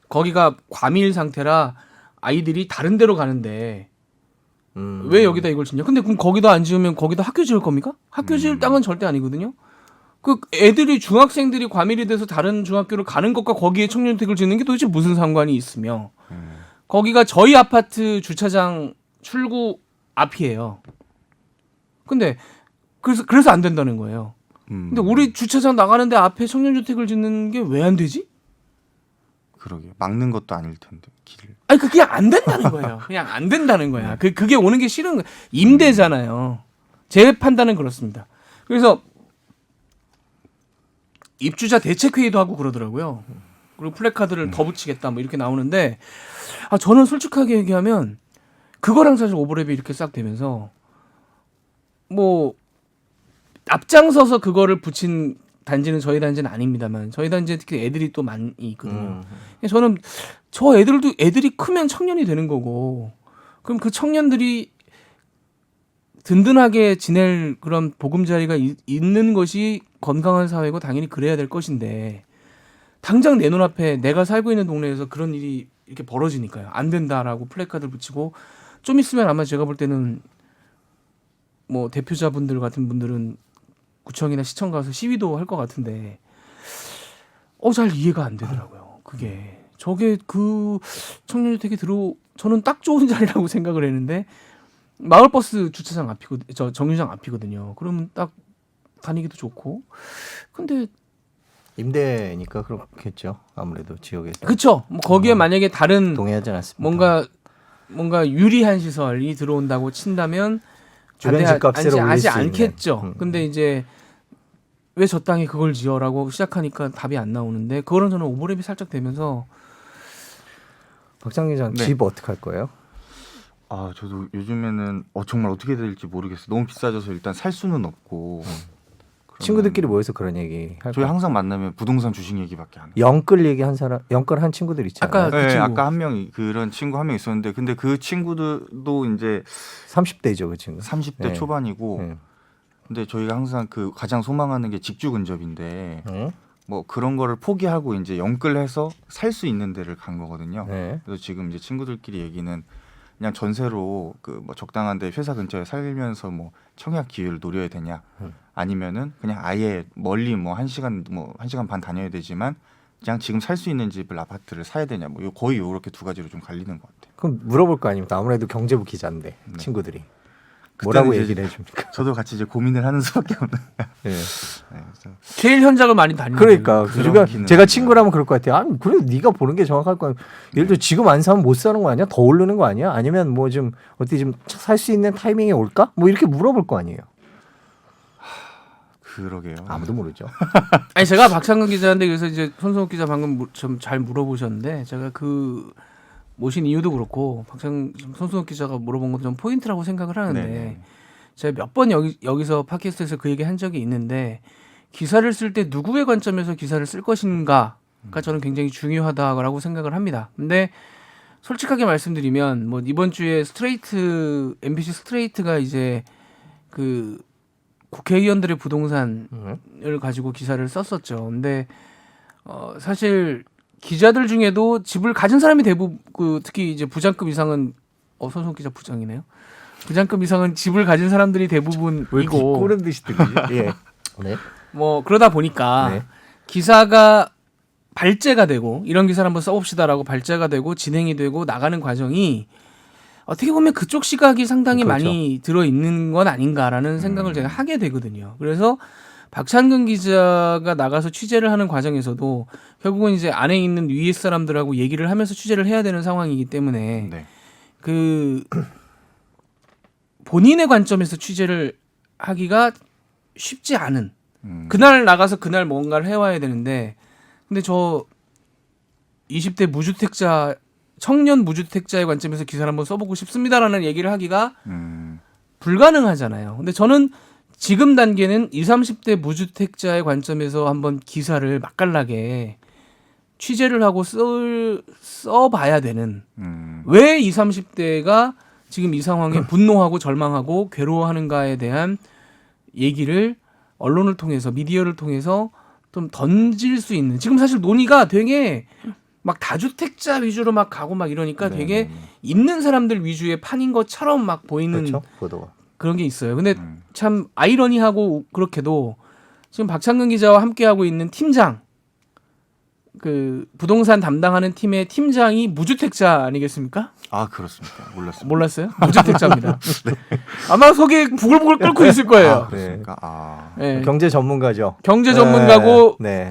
거기가 과밀 상태라 아이들이 다른 데로 가는데 왜 여기다 이걸 짓냐? 근데 그럼 거기다 안 지으면 거기다 학교 지을 겁니까? 학교 지을 땅은 절대 아니거든요. 그 애들이 중학생들이 과밀이 돼서 다른 중학교를 가는 것과 거기에 청년주택을 짓는 게 도대체 무슨 상관이 있으며 거기가 저희 아파트 주차장 출구 앞이에요. 근데 그래서 안 된다는 거예요. 근데 우리 주차장 나가는데 앞에 청년주택을 짓는 게 왜 안 되지? 그러게 막는 것도 아닐 텐데 길을. 아니 그게 안 된다는 거예요. 그냥 안 된다는 거야. 그게 오는 게 싫은 거야. 임대잖아요. 제 판단은 그렇습니다. 그래서 입주자 대책회의도 하고 그러더라고요. 그리고 플래카드를 더 붙이겠다 뭐 이렇게 나오는데 저는 솔직하게 얘기하면 그거랑 사실 오버랩이 이렇게 싹 되면서 뭐 앞장서서 그거를 붙인 단지는 저희 단지는 아닙니다만 저희 단지에 특히 애들이 또 많이 있거든요. 저는 저 애들이 크면 청년이 되는 거고 그럼 그 청년들이 든든하게 지낼 그런 보금자리가 있는 것이 건강한 사회고 당연히 그래야 될 것인데 당장 내 눈앞에 내가 살고 있는 동네에서 그런 일이 이렇게 벌어지니까요. 안 된다라고 플래카드를 붙이고 좀 있으면 아마 제가 볼 때는 뭐 대표자분들 같은 분들은 구청이나 시청 가서 시위도 할 것 같은데 잘 이해가 안 되더라고요. 그게 저게 그 청년주택에 저는 딱 좋은 자리라고 생각을 했는데 마을버스 주차장 앞이거든요. 저 정류장 앞이거든요. 그러면 딱 다니기도 좋고 근데 임대니까 그렇겠죠. 아무래도 지역에서. 그쵸. 뭐 거기에 만약에 다른 동의하지 않습니다. 뭔가 유리한 시설이 들어온다고 친다면 주변 집값으로 올릴 하지 수 있는. 않겠죠. 근데 이제 왜 저 땅에 그걸 지어라고 시작하니까 답이 안 나오는데 그거는 저는 오버랩이 살짝 되면서 박장 기자 네. 집 어떻게 할 거예요? 아 저도 요즘에는 정말 어떻게 될지 모르겠어요. 너무 비싸져서 일단 살 수는 없고. 그러면 친구들끼리 모여서 그런 얘기 할 저희 거예요? 항상 만나면 부동산 주식 얘기밖에 안 해요. 영끌 얘기 한 사람, 영끌 한 친구들 있잖아요. 아까 그 네, 친구. 아까 한 명이 그런 친구 한 명 있었는데 근데 그 친구도 이제 30대죠 그 친구. 30대 네. 초반이고 네. 근데 저희가 항상 그 가장 소망하는 게 직주 근접인데 네. 뭐 그런 거를 포기하고 이제 영끌해서 살 수 있는 데를 간 거거든요. 네. 그래서 지금 이제 친구들끼리 얘기는 그냥 전세로 그 뭐 적당한데 회사 근처에 살면서 뭐 청약 기회를 노려야 되냐 아니면은 그냥 아예 멀리 뭐 1시간 반 다녀야 되지만 그냥 지금 살 수 있는 집을 아파트를 사야 되냐 뭐 거의 요렇게 두 가지로 좀 갈리는 것 같아요. 그럼 물어볼 거 아닙니까? 아무래도 경제부 기자인데 네. 친구들이 뭐라고 그때는 얘기를 해줍니까? 저도 같이 이제 고민을 하는 수밖에 없는. 네. 네, 그래서 제일 현장을 많이 다니는 그러니까 그런 주변 기능은 제가 친구라면 그럴 것 같아요. 아니 그래 네가 보는 게 정확할 거야. 예를 들어 지금 안 사면 못 사는 거 아니야? 더 오르는 거 아니야? 아니면 뭐 좀 어떻게 좀 살 수 있는 타이밍이 올까? 뭐 이렇게 물어볼 거 아니에요. 그러게요. 아무도 모르죠. 아니 제가 박창근 기자인데 그래서 이제 손성욱 기자 방금 좀 잘 물어보셨는데 제가 그 모신 이유도 그렇고 손성욱 기자가 물어본 것도 좀 포인트라고 생각을 하는데 네네. 제가 몇 번 여기서 팟캐스트에서 그 얘기 한 적이 있는데 기사를 쓸 때 누구의 관점에서 기사를 쓸 것인가가 저는 굉장히 중요하다고 생각을 합니다. 근데 솔직하게 말씀드리면 뭐 이번 주에 MBC 스트레이트가 이제 그 국회의원들의 부동산을 가지고 기사를 썼었죠. 근데 사실 기자들 중에도 집을 가진 사람이 대부분 특히 이제 부장급 이상은 손석희 기자 부장이네요. 부장급 이상은 집을 가진 사람들이 대부분이고 꼬른 듯이 들리지? 예. 네. 뭐 그러다 보니까 네. 기사가 발제가 되고 이런 기사를 한번 써봅시다라고 발제가 되고 진행이 되고 나가는 과정이 어떻게 보면 그쪽 시각이 상당히 그렇죠. 많이 들어있는 건 아닌가라는 생각을 제가 하게 되거든요. 그래서 박찬근 기자가 나가서 취재를 하는 과정에서도 결국은 이제 안에 있는 위에 사람들하고 얘기를 하면서 취재를 해야 되는 상황이기 때문에 네. 그 본인의 관점에서 취재를 하기가 쉽지 않은 그날 나가서 그날 뭔가를 해와야 되는데 근데 저 20대 무주택자 청년 무주택자의 관점에서 기사를 한번 써보고 싶습니다라는 얘기를 하기가 음. 불가능하잖아요. 근데 저는 지금 단계는 20, 30대 무주택자의 관점에서 한번 기사를 맛깔나게 취재를 하고 써봐야 되는 왜 20, 30대가 지금 이 상황에 분노하고 절망하고 괴로워하는가에 대한 얘기를 언론을 통해서 미디어를 통해서 좀 던질 수 있는 지금 사실 논의가 되게 막 다주택자 위주로 막 가고 막 이러니까 네, 되게 있는 사람들 위주의 판인 것처럼 막 보이는 그렇죠. 보도가. 그런 게 있어요. 근데 참 아이러니하고 그렇게도 지금 박창근 기자와 함께하고 있는 팀장 그 부동산 담당하는 팀의 팀장이 무주택자 아니겠습니까? 아 그렇습니다. 몰랐습니다. 몰랐어요? 무주택자입니다. 아마 속에 부글부글 끓고 있을 거예요. 아, 그렇습니까? 아. 네. 경제 전문가죠. 경제 전문가고 네.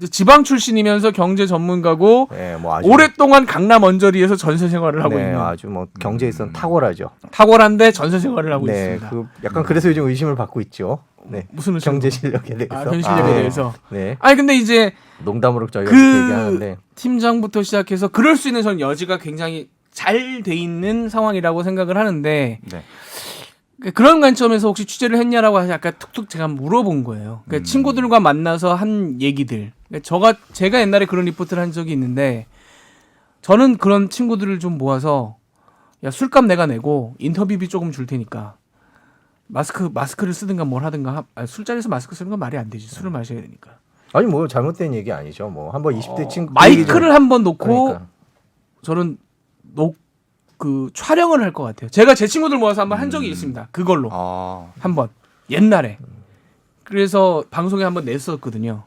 지방 출신이면서 경제 전문가고 네, 뭐 아주 오랫동안 강남 언저리에서 전세 생활을 하고 네, 있는 아주 뭐 경제에 있어서 탁월하죠. 탁월한데 전세 생활을 하고 네, 있습니다. 그 약간 그래서 요즘 의심을 받고 있죠. 네. 무슨 의심을 경제 실력에 대해서. 아, 현 실력에 대해서. 네. 아니 근데 이제 농담으로 저희가 그 얘기하는데 팀장부터 시작해서 그럴 수 있는 저는 여지가 굉장히 잘 돼 있는 상황이라고 생각을 하는데 네. 그런 관점에서 혹시 취재를 했냐라고 약간 툭툭 제가 물어본 거예요. 그러니까 친구들과 만나서 한 얘기들. 그러니까 제가 옛날에 그런 리포트를 한 적이 있는데 저는 그런 친구들을 좀 모아서 야 술값 내가 내고 인터뷰비 조금 줄 테니까 마스크를 쓰든가 뭘 하든가 술자리에서 마스크 쓰는 건 말이 안 되지. 술을 마셔야 되니까. 아니 뭐 잘못된 얘기 아니죠. 뭐 한번 20대 친구 마이크를 한번 놓고 그러니까. 저는 그 촬영을 할 것 같아요. 제가 제 친구들 모아서 한번 한 적이 있습니다. 그걸로 아. 한번 옛날에 그래서 방송에 한번 냈었거든요.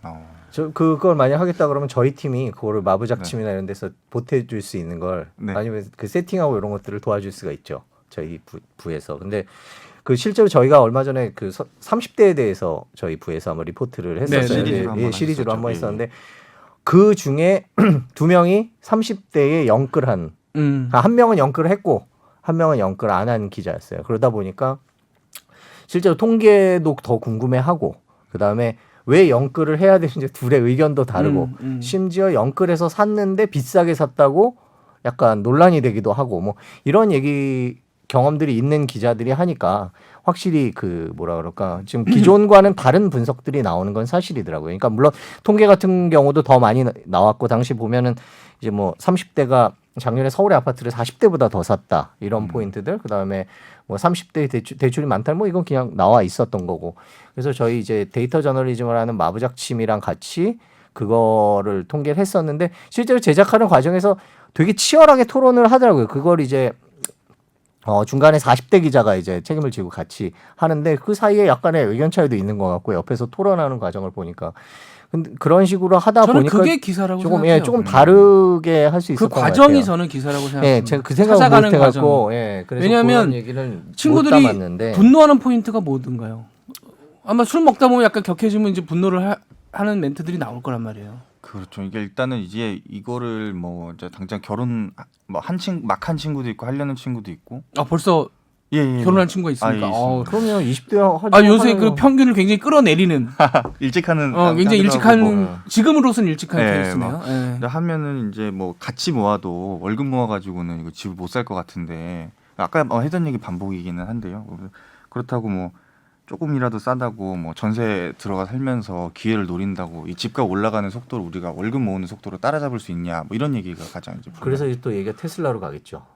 저 그걸 만약 하겠다 그러면 저희 팀이 그거를 마부작침이나 이런 데서 보태줄 수 있는 걸 네. 아니면 그 세팅하고 이런 것들을 도와줄 수가 있죠. 저희 부에서. 근데 그 실제로 저희가 얼마 전에 그 30대에 대해서 저희 부에서 한번 리포트를 했었어요. 네, 시리즈로 한번 했었죠. 했었는데 그 중에 두 명이 30대에 영끌한 한 명은 영끌을 했고 한 명은 영끌 안 한 기자였어요. 그러다 보니까 실제로 통계도 더 궁금해하고 그다음에 왜 영끌을 해야 되는지 둘의 의견도 다르고 심지어 영끌해서 샀는데 비싸게 샀다고 약간 논란이 되기도 하고 뭐 이런 얘기 경험들이 있는 기자들이 하니까 확실히 그 뭐라 그럴까 지금 기존과는 다른 분석들이 나오는 건 사실이더라고요. 그러니까 물론 통계 같은 경우도 더 많이 나왔고 당시 보면은 이제 뭐 30대가 작년에 서울의 아파트를 40대보다 더 샀다 이런 포인트들 그다음에 뭐 30대 대출이 많다 뭐 이건 그냥 나와 있었던 거고 그래서 저희 이제 데이터 저널리즘을 하는 마부작침이랑 같이 그거를 통계를 했었는데 실제로 제작하는 과정에서 되게 치열하게 토론을 하더라고요. 그걸 이제 중간에 40대 기자가 이제 책임을 지고 같이 하는데 그 사이에 약간의 의견 차이도 있는 것 같고 옆에서 토론하는 과정을 보니까 근데 그런 식으로 하다 저는 보니까 그게 기사라고 조금 생각해요. 조금 다르게 할 수 그 있었던 것 같아요. 과정이 저는 기사라고 생각합니다. 예, 제가 그 생각을 찾아가는 못 해갖고 과정. 예, 그래서 왜냐하면 그런 얘기를 친구들이 못 담았는데 분노하는 포인트가 뭐든가요? 아마 술 먹다 보면 약간 격해지면 이제 분노를 하는 멘트들이 나올 거란 말이에요. 그렇죠. 이게 일단은 이제 이거를 뭐 이제 당장 결혼 뭐 막한 친구도 있고 하려는 친구도 있고. 아 벌써 예. 결혼한 친구가 있습니까? 아, 예, 있습니다. 그러면 20대 아 요새 그 평균을 굉장히 끌어내리는 일찍 하는 굉장히 일찍 하는 뭐. 지금으로서는 일찍 하는 네, 케이스네요. 예. 근데 하면은 이제 뭐 같이 모아도 월급 모아가지고는 이거 집을 못 살 것 같은데 아까 했던 얘기 반복이기는 한데요. 그렇다고 뭐 조금이라도 싸다고 뭐 전세 들어가 살면서 기회를 노린다고 이 집값 올라가는 속도를 우리가 월급 모으는 속도로 따라잡을 수 있냐 뭐 이런 얘기가 가장 이제 그래서 또 얘기가 테슬라로 가겠죠.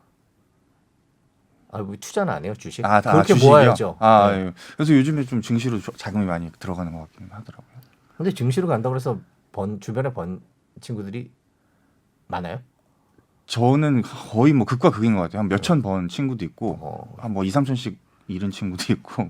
아, 뭐 투자는 안 해요 주식? 아, 그렇게 주식이요? 모아야죠. 아, 네. 예. 그래서 요즘에 좀 증시로 자금이 많이 들어가는 것 같기는 하더라고요. 근데 증시로 간다고 해서 주변에 번 친구들이 많아요? 저는 거의 뭐 극과 극인 것 같아요. 한 몇천 번 친구도 있고 한 뭐 2, 3천씩 잃은 친구도 있고.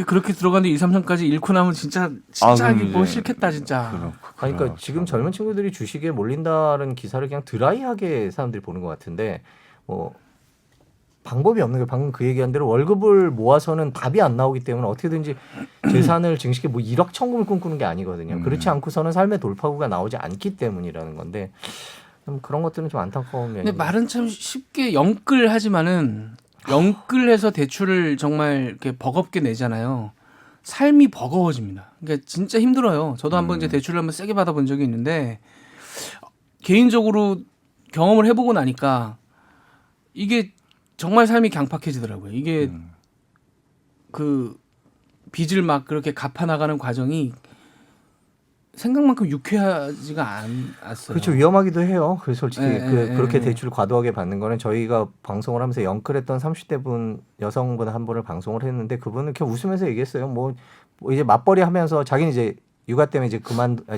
그렇게 들어갔는데 2, 3천까지 잃고 나면 진짜 그럼 뭐 이제 싫겠다 진짜. 그러니까 지금 젊은 친구들이 주식에 몰린다는 기사를 그냥 드라이하게 사람들이 보는 것 같은데 뭐 방법이 없는 게 방금 그 얘기한 대로 월급을 모아서는 답이 안 나오기 때문에 어떻게든지 재산을 증식해 뭐 1억 천금을 꿈꾸는 게 아니거든요. 그렇지 않고서는 삶의 돌파구가 나오지 않기 때문이라는 건데 그런 것들은 좀 안타까운 면이. 근데 말은 참 쉽게 영끌하지만은 영끌해서 대출을 정말 이렇게 버겁게 내잖아요. 삶이 버거워집니다. 그러니까 진짜 힘들어요. 저도 한번 이제 대출을 한번 세게 받아본 적이 있는데 개인적으로 경험을 해보고 나니까 이게 정말 삶이 강팍해지더라고요. 이게 그 빚을 막 그렇게 갚아 나가는 과정이 생각만큼 유쾌하지가 않았어요. 그렇죠. 위험하기도 해요. 그 솔직히 그렇게 네. 대출을 과도하게 받는 거는 저희가 방송을 하면서 영끌했던 30대 분 여성분 한 분을 방송을 했는데 그분은 그냥 웃으면서 얘기했어요. 뭐 이제 맞벌이 하면서 자기는 이제 육아 때문에 이제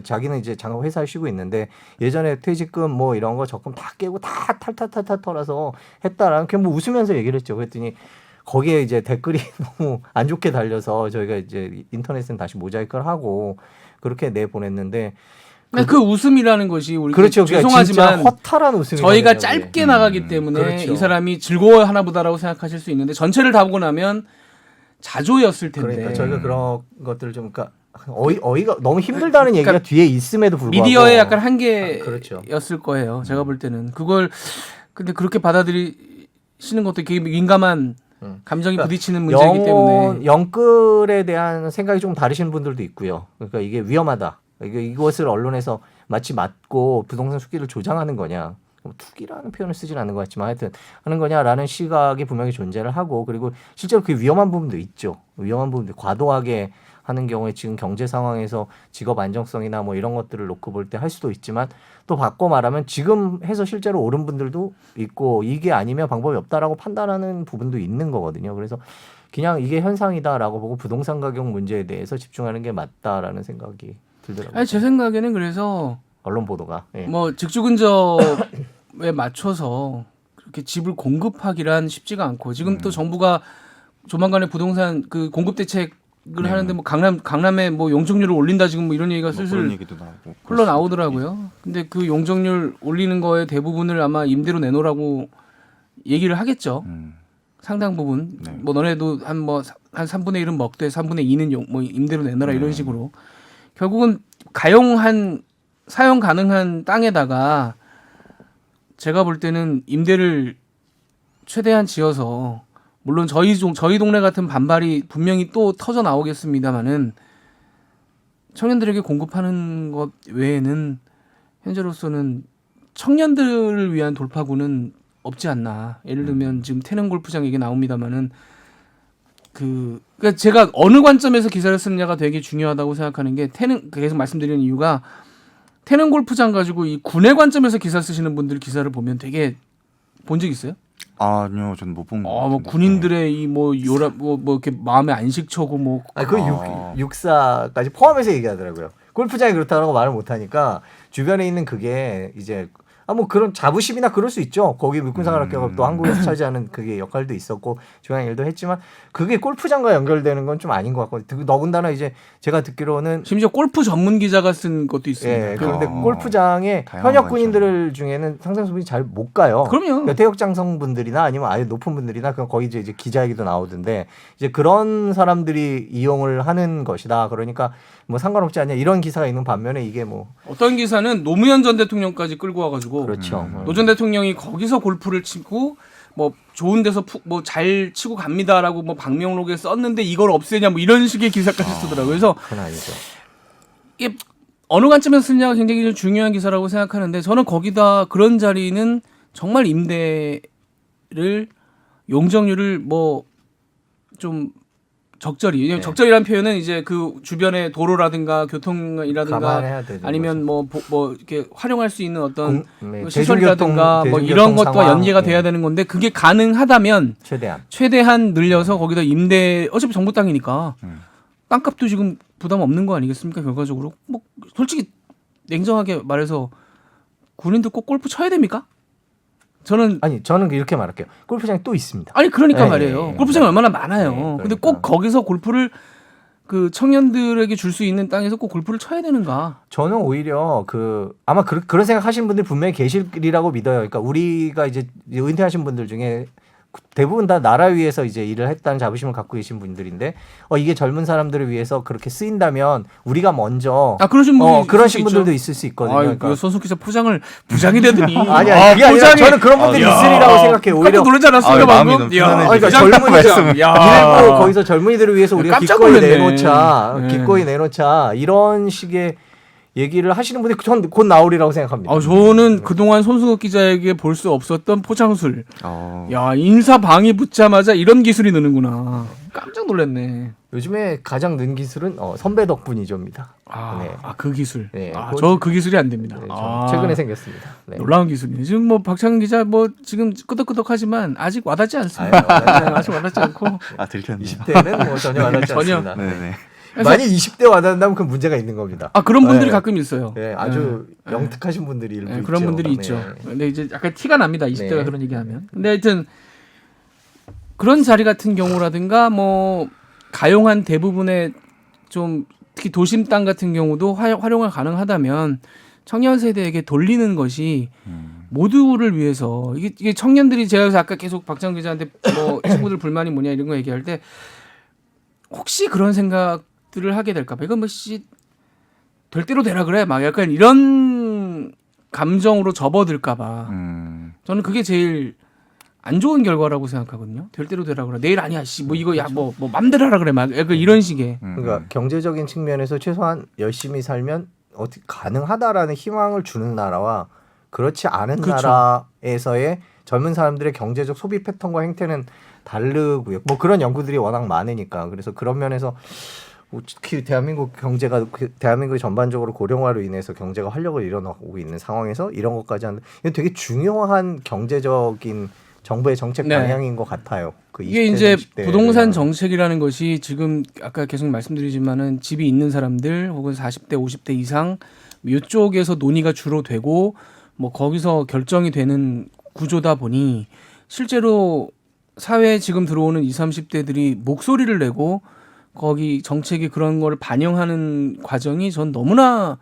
자기는 이제 장가 회사에 쉬고 있는데 예전에 퇴직금 뭐 이런 거 적금 다 깨고 다 탈탈탈탈 털어서 했다라는 그냥 뭐 웃으면서 얘기를 했죠. 그랬더니 거기에 이제 댓글이 너무 안 좋게 달려서 저희가 이제 인터넷은 다시 모자이크를 하고 그렇게 내보냈는데 그 웃음이라는 것이 우리 그렇죠. 죄송하지만 진짜 허탈한 웃음이 저희가 짧게 나가기 때문에 그렇죠. 이 사람이 즐거워하나 보다라고 생각하실 수 있는데 전체를 다 보고 나면 자조였을 텐데 그러니까 저희가 그런 것들을 좀 그러니까 어이가 너무 힘들다는 얘기가 그러니까 뒤에 있음에도 불구하고 미디어의 약간 한계였을 그렇죠. 거예요. 제가 볼 때는 그걸 근데 그렇게 받아들이시는 것도 되게 민감한 감정이 그러니까 부딪히는 문제이기 때문에 영끌에 대한 생각이 좀 다르신 분들도 있고요. 그러니까 이게 위험하다. 이것을 언론에서 마치 맞고 부동산 투기를 조장하는 거냐. 뭐 투기라는 표현을 쓰진 않는 것 같지만 하여튼 하는 거냐라는 시각이 분명히 존재를 하고 그리고 실제로 그 위험한 부분도 있죠. 위험한 부분도 과도하게 하는 경우에 지금 경제 상황에서 직업 안정성이나 뭐 이런 것들을 놓고 볼 때 할 수도 있지만 또 바꿔 말하면 지금 해서 실제로 오른 분들도 있고 이게 아니면 방법이 없다라고 판단하는 부분도 있는 거거든요. 그래서 그냥 이게 현상이다라고 보고 부동산 가격 문제에 대해서 집중하는 게 맞다라는 생각이 들더라고요. 아니, 제 생각에는 그래서 언론 보도가 뭐 직주근접에 맞춰서 그렇게 집을 공급하기란 쉽지가 않고 지금 또 정부가 조만간에 부동산 그 공급 대책을 하는데 뭐 강남에 뭐 용적률을 올린다 지금 뭐 이런 얘기가 뭐 슬슬 그런 얘기도 나오고 흘러 나오더라고요. 근데 그 용적률 올리는 거의 대부분을 아마 임대로 내놓으라고 얘기를 하겠죠. 상당 부분. 네. 뭐 너네도 한 3분의 1은 먹되 3분의 2는 뭐 임대로 내놔라 이런 식으로. 결국은 사용 가능한 땅에다가 제가 볼 때는 임대를 최대한 지어서 물론 저희 동네 같은 반발이 분명히 또 터져 나오겠습니다만은 청년들에게 공급하는 것 외에는 현재로서는 청년들을 위한 돌파구는 없지 않나. 예를 들면 지금 태릉 골프장 얘기 나옵니다만은 그러니까 제가 어느 관점에서 기사를 쓰느냐가 되게 중요하다고 생각하는 게 계속 말씀드리는 이유가 태릉 골프장 가지고 이 군의 관점에서 기사 쓰시는 분들 기사를 보면 되게 본 적 있어요? 아니요, 저는 못 본 거 같아요. 뭐 군인들의 이 뭐 요라 뭐 이렇게 마음에 안식처고 뭐 그 육사까지 포함해서 얘기하더라고요. 골프장이 그렇다고 말을 못 하니까 주변에 있는 그게 이제 뭐 그런 자부심이나 그럴 수 있죠. 거기 육군사관학교가 또 한국에서 차지하는 그게 역할도 있었고 중요한 일도 했지만 그게 골프장과 연결되는 건 좀 아닌 것 같고 더군다나 이제 제가 듣기로는 심지어 골프 전문 기자가 쓴 것도 있습니다. 예, 그런데 골프장에 현역 군인들 중에는 상당수분이 잘 못 가요. 그럼요. 그러니까 퇴역장성분들이나 아니면 아예 높은 분들이나 그냥 거의 이제 기자 얘기도 나오던데 이제 그런 사람들이 이용을 하는 것이다. 그러니까 뭐 상관없지 않냐 이런 기사가 있는 반면에 이게 뭐 어떤 기사는 노무현 전 대통령까지 끌고 와가지고 그렇죠. 노 전 대통령이 거기서 골프를 치고 뭐 좋은 데서 뭐 잘 치고 갑니다라고 뭐 방명록에 썼는데 이걸 없애냐 뭐 이런 식의 기사까지 쓰더라고요. 그래서 그건 아니죠. 이게 어느 관점에서 쓰느냐가 굉장히 좀 중요한 기사라고 생각하는데 저는 거기다 그런 자리는 정말 임대를 용적률을 뭐 좀 적절히 왜냐면 적절이라는 표현은 이제 그 주변의 도로라든가 교통이라든가 감안해야 되는 아니면 뭐 이렇게 활용할 수 있는 어떤 네, 시설이라든가 뭐 이런 것과 상황, 연계가 돼야 되는 건데 그게 가능하다면 최대한 늘려서 거기다 임대 어차피 정부 땅이니까 땅값도 지금 부담 없는 거 아니겠습니까? 결과적으로 뭐 솔직히 냉정하게 말해서 군인들 꼭 골프 쳐야 됩니까? 저는 이렇게 말할게요. 골프장이 또 있습니다. 아니 그러니까 네, 말이에요. 네, 골프장이 얼마나 많아요. 네, 그러니까. 근데 꼭 거기서 골프를 그 청년들에게 줄 수 있는 땅에서 꼭 골프를 쳐야 되는가? 저는 오히려 아마 그런 생각하시는 분들이 분명히 계실이라고 믿어요. 그러니까 우리가 이제 은퇴하신 분들 중에 대부분 다 나라 위해서 이제 일을 했다는 자부심을 갖고 계신 분들인데 이게 젊은 사람들을 위해서 그렇게 쓰인다면 우리가 먼저 그러신 분이 그러신 분들도 있을 수 있거든요. 그러니까 손석희 기자 포장을 부장이 되더니 그게 아니라 저는 그런 분들이 있으리라고 생각해요. 오히려 놀라지 않았습니까 마음이 방금? 너무 편안해지네. 그러니까 젊은이들 일부 거기서 젊은이들을 위해서 우리가 깜짝 기꺼이 놀랐네. 내놓자, 네. 기꺼이 내놓자 이런 식의 얘기를 하시는 분이 전 곧 나오리라고 생각합니다. 저는 그동안 손승욱 기자에게 볼 수 없었던 포장술. 어. 야, 인사 방위 붙자마자 이런 기술이 느는구나. 깜짝 놀랐네. 요즘에 가장 는 기술은 선배 덕분이죠입니다. 네. 그 기술. 네, 저 그 기술이 안 됩니다. 네, 최근에 생겼습니다. 네. 놀라운 기술이네. 지금 뭐 박찬근 기자 뭐 지금 끄덕끄덕하지만 아직 와닿지 않습니다. 아직 와닿지 않고. 들켰네요. 20대는 뭐 전혀 와닿지 전혀. 않습니다. 네네. 만약 20대 와닿는다면 그 문제가 있는 겁니다. 그런 분들이 네. 가끔 있어요. 네, 아주 영특하신 분들이 일부 있죠. 그런 분들이 있죠. 네. 근데 이제 약간 티가 납니다. 20대가 네. 그런 얘기하면. 근데 하여튼 그런 자리 같은 경우라든가 뭐 가용한 대부분의 좀 특히 도심 땅 같은 경우도 활용을 가능하다면 청년 세대에게 돌리는 것이 모두를 위해서 이게 청년들이 제가 그래서 아까 계속 박찬근 기자한테 뭐 친구들 불만이 뭐냐 이런 거 얘기할 때 혹시 그런 생각들을 하게 될까 봐 이건 뭐씨 될 대로 되라 그래 막 약간 이런 감정으로 접어들까 봐 저는 그게 제일 안 좋은 결과라고 생각하거든요. 될 대로 되라 그래. 내일 아니야. 씨. 뭐 이거 야 뭐 맘대로 하라 그래. 막 약간 이런 식의. 그러니까 경제적인 측면에서 최소한 열심히 살면 어떻게 가능하다라는 희망을 주는 나라와 그렇지 않은 그렇죠. 나라에서의 젊은 사람들의 경제적 소비 패턴과 행태는 다르고요. 뭐 그런 연구들이 워낙 많으니까 그래서 그런 면에서 특히 대한민국 경제가 대한민국이 전반적으로 고령화로 인해서 경제가 활력을 잃어나가고 있는 상황에서 이런 것까지 하는 이건 되게 중요한 경제적인 정부의 정책 네. 방향인 것 같아요. 그 이게 20대, 이제 30대 부동산 대한. 정책이라는 것이 지금 아까 계속 말씀드리지만은 집이 있는 사람들 혹은 40대 50대 이상 이쪽에서 논의가 주로 되고 뭐 거기서 결정이 되는 구조다 보니 실제로 사회에 지금 들어오는 20, 30대들이 목소리를 내고 거기 정책이 그런 거를 반영하는 과정이 전 너무나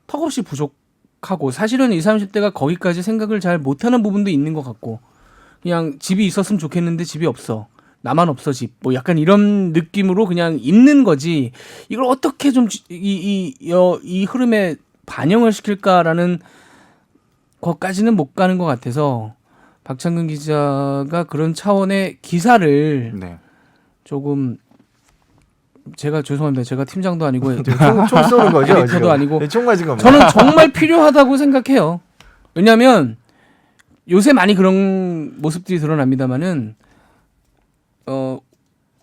턱없이 부족하고 사실은 20, 30대가 거기까지 생각을 잘 못하는 부분도 있는 것 같고 그냥 집이 있었으면 좋겠는데 집이 없어. 나만 없어 집. 뭐 약간 이런 느낌으로 그냥 있는 거지. 이걸 어떻게 좀 이 흐름에 반영을 시킬까라는 것까지는 못 가는 것 같아서 박찬근 기자가 그런 차원의 기사를 네. 조금 제가 죄송합니다. 제가 팀장도 아니고 총 쏘는 거죠. 에디터도 지금? 아니고 네, 총 맞은 겁니다. 저는 정말 필요하다고 생각해요. 왜냐하면 요새 많이 그런 모습들이 드러납니다만은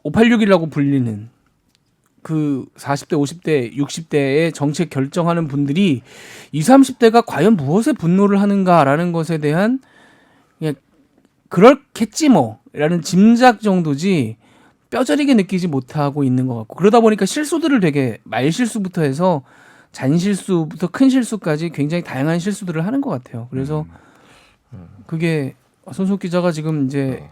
586이라고 불리는 그 40대, 50대, 60대의 정책 결정하는 분들이 20, 30대가 과연 무엇에 분노를 하는가라는 것에 대한 그냥 그렇겠지 뭐라는 짐작 정도지 뼈저리게 느끼지 못하고 있는 것 같고 그러다 보니까 실수들을 되게 말실수부터 해서 잔실수부터 큰 실수까지 굉장히 다양한 실수들을 하는 것 같아요. 그래서 그게 손석희 기자가 지금 이제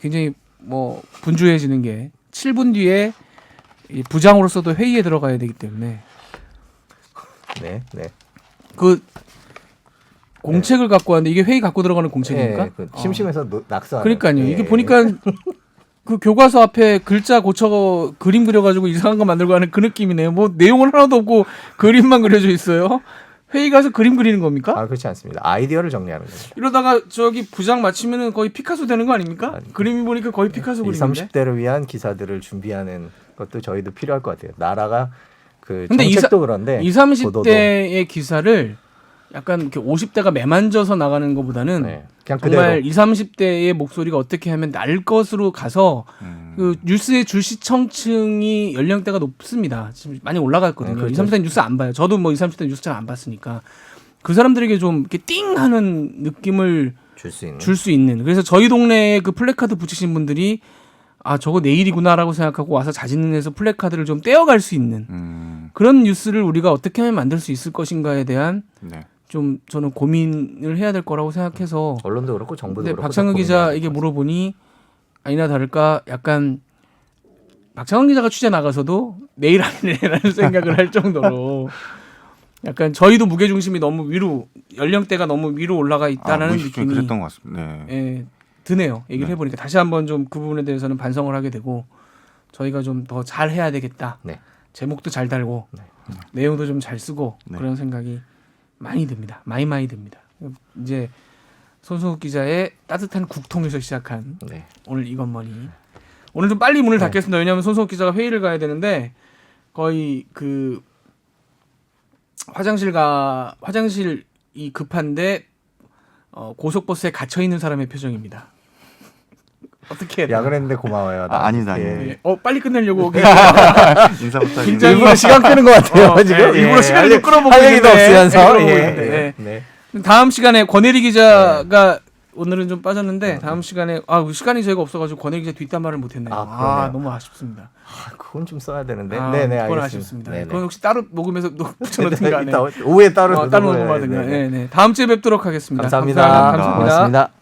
굉장히 뭐 분주해지는 게 7분 뒤에 이 부장으로서도 회의에 들어가야 되기 때문에 네, 네. 그 공책을 갖고 왔는데 이게 회의 갖고 들어가는 공책입니까? 그 심심해서 낙서. 그러니까요. 이게 보니까 그 교과서 앞에 글자 고쳐 그림 그려가지고 이상한 거 만들고 하는 그 느낌이네요. 뭐 내용은 하나도 없고 그림만 그려져 있어요. 회의 가서 그림 그리는 겁니까? 그렇지 않습니다. 아이디어를 정리하는 거죠. 이러다가 저기 부장 마치면은 거의 피카소 되는 거 아닙니까? 그림이 보니까 거의 피카소 20, 그림인데. 30대를 위한 기사들을 준비하는 것도 저희도 필요할 것 같아요. 나라가 그 근데 정책도 그런데 20, 30대의 기사를 약간 이렇게 50대가 매만져서 나가는 것보다는 네, 그냥 정말 그대로 20, 30대의 목소리가 어떻게 하면 날 것으로 가서 그 뉴스의 줄시청층이 연령대가 높습니다. 지금 많이 올라갔거든요. 그렇죠. 20, 30대 뉴스 안 봐요. 저도 뭐 20, 30대 뉴스 잘 안 봤으니까 그 사람들에게 좀 이렇게 띵 하는 느낌을 줄 수 있는. 줄 수 있는. 그래서 저희 동네에 그 플래카드 붙이신 분들이 저거 내일이구나라고 생각하고 와서 자진해서 플래카드를 좀 떼어갈 수 있는 그런 뉴스를 우리가 어떻게 하면 만들 수 있을 것인가에 대한 네. 좀 저는 고민을 해야 될 거라고 생각해서 언론도 그렇고 정부도 근데 그렇고. 박찬근 다 고민해야 기자에게 될 것 물어보니 아니나 다를까 약간 박찬근 기자가 취재 나가서도 내일 아니래라는 생각을 할 정도로 약간 저희도 무게중심이 너무 위로 연령대가 너무 위로 올라가 있다라는 좀 느낌이 그랬던 것 같습니다. 네. 예, 드네요. 얘기를 네. 해보니까 다시 한번 좀 그 부분에 대해서는 반성을 하게 되고 저희가 좀 더 잘 해야 되겠다. 네. 제목도 잘 달고 내용도 좀 잘 쓰고 네. 그런 생각이 많이 듭니다. 많이 듭니다. 이제 손승욱 기자의 따뜻한 국통에서 시작한 네. 오늘 이것머니. 오늘 좀 빨리 문을 닫겠습니다. 왜냐하면 손승욱 기자가 회의를 가야 되는데 거의 그 화장실이 급한데 고속버스에 갇혀 있는 사람의 표정입니다. 어떻게 해야 돼요? 야근했는데 고마워요. 아니다, 예. 아니다. 예. 빨리 끝내려고 인사부터 굉장히 일부러 시간 끄는 것 같아요. 지금 일부러 시간을 끌어보고 할 얘기도 있는데. 없으면서. 예, 예. 네. 네. 다음 시간에 권혜리 기자가 오늘은 좀 빠졌는데 다음 시간에 시간이 저희가 없어가지고 권혜리 기자 뒷담화를 못했네요. 그러네요. 너무 아쉽습니다. 그건 좀 써야 되는데. 네네, 네네, 그건 알겠습니다. 아쉽습니다. 네네. 그건 혹시 따로 녹음해서 붙여놓든가. 이따 오후에 따로 따로 녹음을 녹음하든가. 해야 돼. 네, 네. 다음 주에 뵙도록 하겠습니다. 감사합니다. 감사합니다. 고맙습니다.